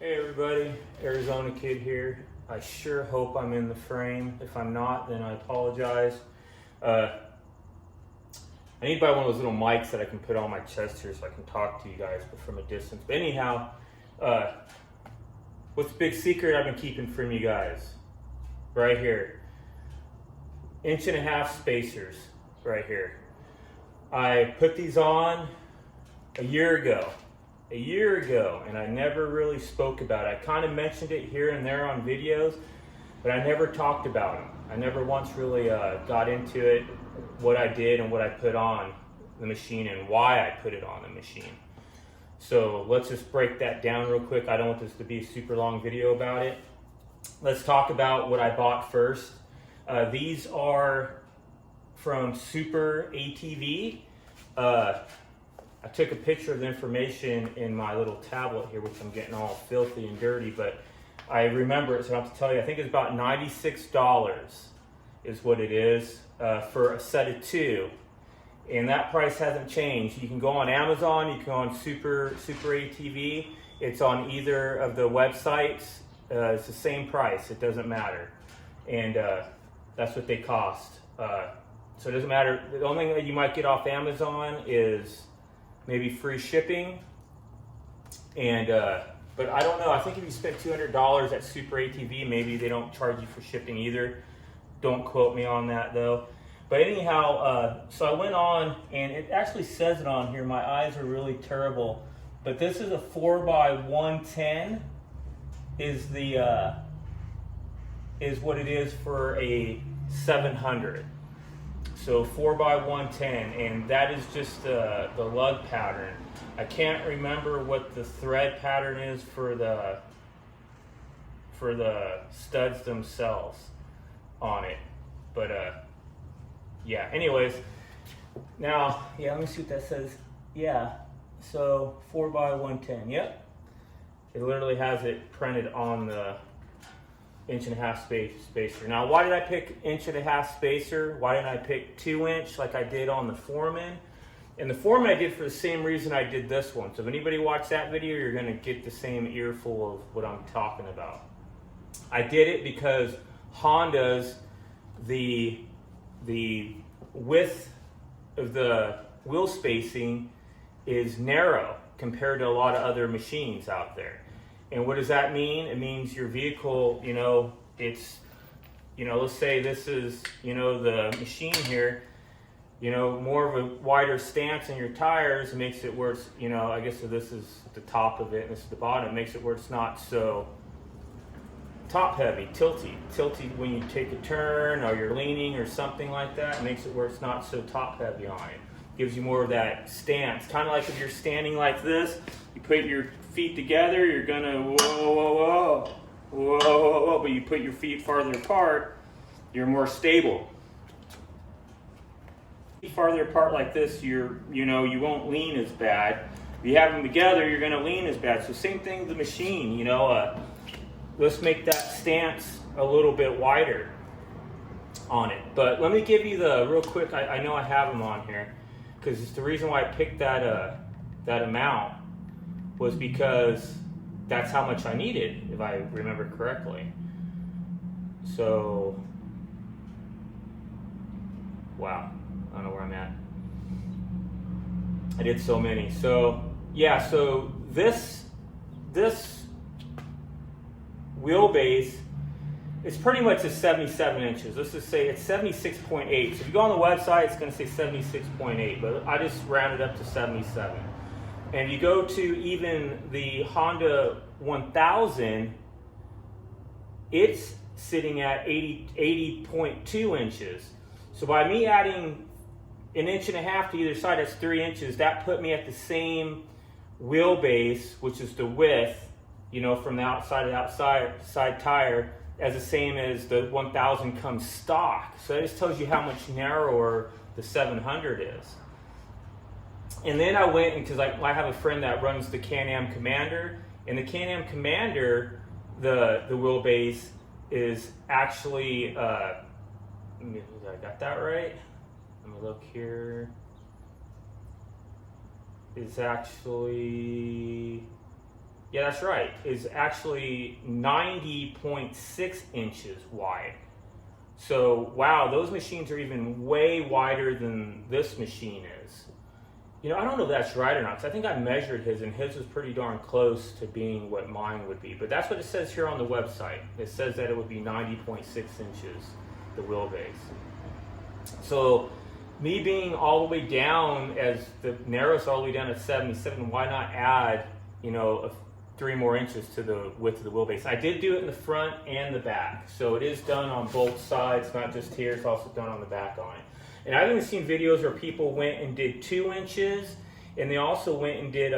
Hey everybody, Arizona Kid here. I sure hope I'm in the frame. If I'm not, then I apologize. I need to buy one of those little mics that I can put on my chest here so I can talk to you guys, but from a distance. But anyhow, what's the big secret I've been keeping from you guys? Right here. 1.5" spacers, right here. I put these on a year ago, and I never really spoke about it. I kind of mentioned it here and there on videos, but I never talked about them. I never once really got into it, what I did and what I put on the machine and why I put it on the machine. So let's just break that down real quick. I don't want this to be a super long video about it. Let's talk about what I bought first. These are from Super ATV. I took a picture of the information in my little tablet here, which I'm getting all filthy and dirty, but I remember it, so I have to tell you, I think it's about $96 is what it is for a set of 2. And that price hasn't changed. You can go on Amazon, you can go on Super ATV. It's on either of the websites. It's the same price, it doesn't matter. And that's what they cost. So it doesn't matter. The only thing that you might get off Amazon is maybe free shipping. And but I don't know. I think if you spend $200 at Super ATV, maybe they don't charge you for shipping either. Don't quote me on that though. But anyhow, so I went on, and it actually says it on here. My eyes are really terrible. But this is a 4x110 is what it is for a 700. So 4x110, and that is just the lug pattern. I can't remember what the thread pattern is for the studs themselves on it, but yeah. Anyways, now let me see what that says. Yeah, so 4x110. Yep, it literally has it printed on the 1.5" spacer. Now, why did I pick 1.5" spacer? Why didn't I pick 2" like I did on the Foreman? And the Foreman I did for the same reason I did this one. So if anybody watched that video, you're gonna get the same earful of what I'm talking about. I did it because Honda's, the width of the wheel spacing is narrow compared to a lot of other machines out there. And what does that mean? It means your vehicle, it's, let's say this is, the machine here, more of a wider stance in your tires. It makes it where it's, I guess so this is the top of it and this is the bottom. It makes it where it's not so top heavy, tilty when you take a turn or you're leaning or something like that. It makes it where it's not so top heavy on it. Gives you more of that stance, kind of like if you're standing like this, you put your feet together, you're gonna whoa, but you put your feet farther apart, you're more stable. Farther apart like this, you won't lean as bad. If you have them together, you're gonna lean as bad. So same thing with the machine, let's make that stance a little bit wider on it. But let me give you the real quick, I know I have them on here, because it's the reason why I picked that amount was because that's how much I needed, if I remember correctly. So, wow, I don't know where I'm at. I did so many. So, yeah, so this wheelbase is pretty much a 77 inches. Let's just say it's 76.8. So if you go on the website, it's going to say 76.8, but I just rounded up to 77. And you go to even the Honda 1000, it's sitting at 80.2 inches. So by me adding 1.5 inches to either side, that's 3 inches. That put me at the same wheelbase, which is the width, from the outside to the outside tire, as the same as the 1000 comes stock. So that just tells you how much narrower the 700 is. And then I went, because I have a friend that runs the Can-Am Commander, and the Can-Am Commander, the wheelbase is actually, I got that right? Let me look here. is actually, yeah, that's right, is actually 90.6 inches wide. So, wow, those machines are even way wider than this machine is. You know, I don't know if that's right or not, because I think I measured his, and his was pretty darn close to being what mine would be. But that's what it says here on the website. It says that it would be 90.6 inches, the wheelbase. So, me being all the way down, as the narrows all the way down at 77, why not add, you know, 3 more inches to the width of the wheelbase? I did do it in the front and the back. So it is done on both sides, not just here, it's also done on the back on it. And I've even seen videos where people went and did 2 inches, and they also went and did,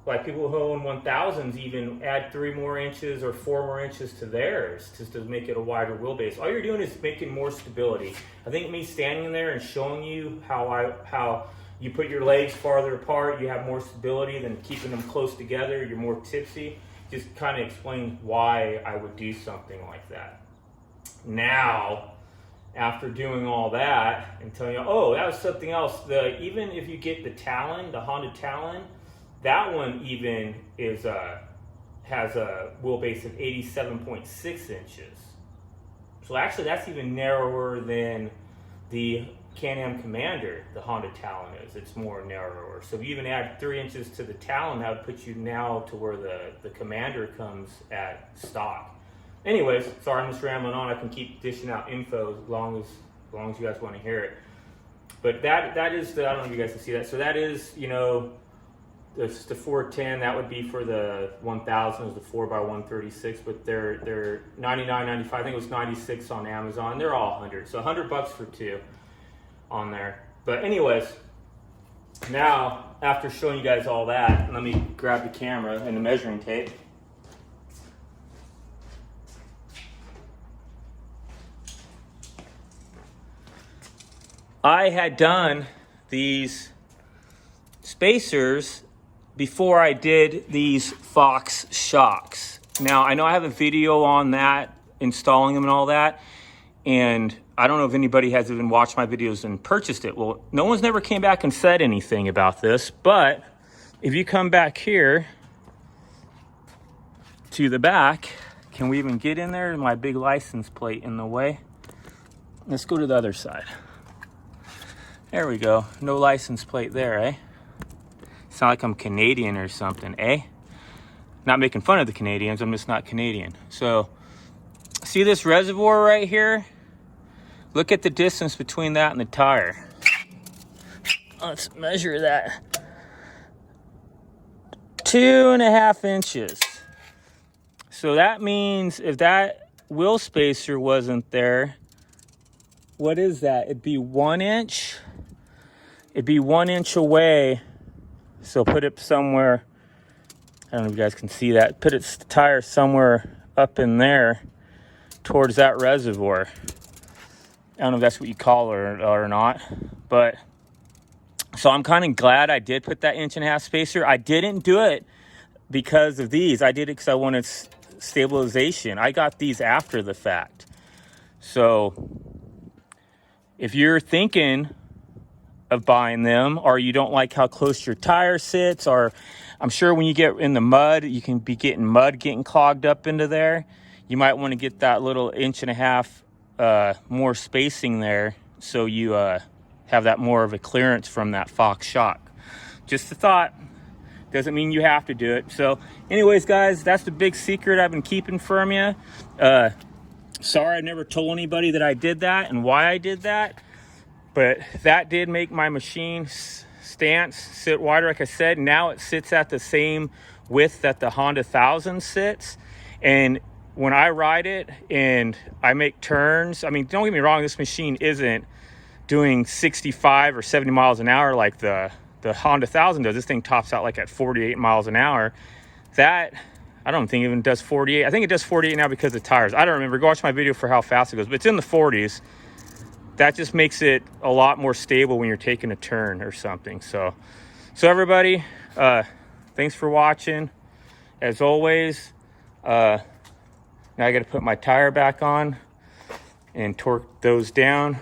like people who own 1000s even add 3 more inches or 4 more inches to theirs just to make it a wider wheelbase. All you're doing is making more stability. I think me standing there and showing you how you put your legs farther apart, you have more stability than keeping them close together, you're more tipsy, just kind of explains why I would do something like that. Now, after doing all that and telling you, oh, that was something else. Even if you get the Talon, the Honda Talon, that one even is has a wheelbase of 87.6 inches. So actually, that's even narrower than the Can-Am Commander, the Honda Talon is. It's more narrower. So if you even add 3 inches to the Talon, that would put you now to where the Commander comes at stock. Anyways, sorry, I'm just rambling on. I can keep dishing out info as long as you guys want to hear it. But that is the, I don't know if you guys can see that. So that is, you know, this the 410. That would be for the 1000 is the 4x136. But they're 99.95. I think it was 96 on Amazon. They're all 100. So $100 for 2 on there. But anyways, now after showing you guys all that, let me grab the camera and the measuring tape. I had done these spacers before I did these Fox shocks. Now, I know I have a video on that, installing them and all that, and I don't know if anybody has even watched my videos and purchased it. Well, no one's never came back and said anything about this, but if you come back here to the back, can we even get in there? My big license plate in the way. Let's go to the other side. There we go. No license plate there, eh? Sound like I'm Canadian or something, eh? Not making fun of the Canadians, I'm just not Canadian. So, see this reservoir right here? Look at the distance between that and the tire. Let's measure that. 2.5 inches. So that means if that wheel spacer wasn't there, what is that? It'd be 1 inch. It'd be 1 inch away. So put it somewhere, I don't know if you guys can see that. Put its tire somewhere up in there towards that reservoir. I don't know if that's what you call it or not. But, so I'm kind of glad I did put that 1.5 inch spacer. I didn't do it because of these. I did it because I wanted stabilization. I got these after the fact. So, if you're thinking of buying them, or you don't like how close your tire sits, or I'm sure when you get in the mud, you can be getting mud getting clogged up into there. You might want to get that little 1.5 inch more spacing there, so you have that more of a clearance from that Fox shock. Just a thought. Doesn't mean you have to do it. So anyways, guys, that's the big secret I've been keeping from you. Sorry I never told anybody that I did that and why I did that, but that did make my machine stance sit wider. Like I said, now it sits at the same width that the Honda 1000 sits. And when I ride it and I make turns, I mean, don't get me wrong, this machine isn't doing 65 or 70 miles an hour like the Honda 1000 does. This thing tops out like at 48 miles an hour. That, I don't think it even does 48. I think it does 48 now because of the tires. I don't remember. Go watch my video for how fast it goes, but it's in the 40s. That just makes it a lot more stable when you're taking a turn or something. So everybody, thanks for watching. As always, now I got to put my tire back on and torque those down.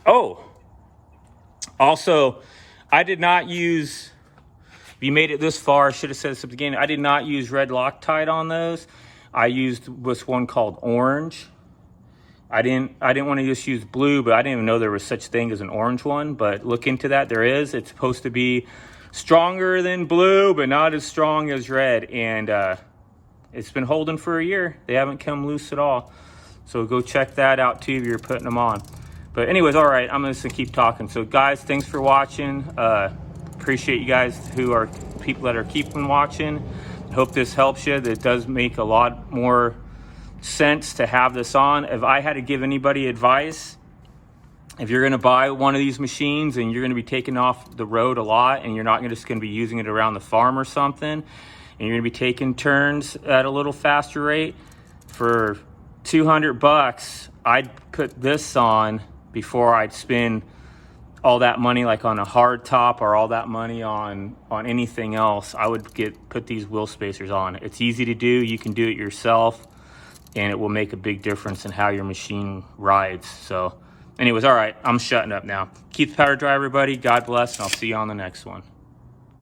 Oh, also, I did not use If you made it this far, I should have said this at the beginning, I did not use red Loctite on those. I used this one called orange. I didn't want to just use blue, but I didn't even know there was such thing as an orange one, but look into that. There is. It's supposed to be stronger than blue, but not as strong as red. And it's been holding for a year. They haven't come loose at all. So go check that out too if you're putting them on. But anyways, all right, I'm just gonna keep talking. So guys, thanks for watching. Appreciate you guys who are people that are keeping watching. Hope this helps you. It does make a lot more sense to have this on. If I had to give anybody advice, if you're gonna buy one of these machines and you're gonna be taking off the road a lot and you're not just gonna be using it around the farm or something, and you're gonna be taking turns at a little faster rate, for $200, I'd put this on before I'd spend all that money like on a hard top or all that money on anything else. I would put these wheel spacers on. It's easy to do. You can do it yourself, and it will make a big difference in how your machine rides. So anyways, all right, I'm shutting up now. Keep the power dry, everybody. God bless, and I'll see you on the next one.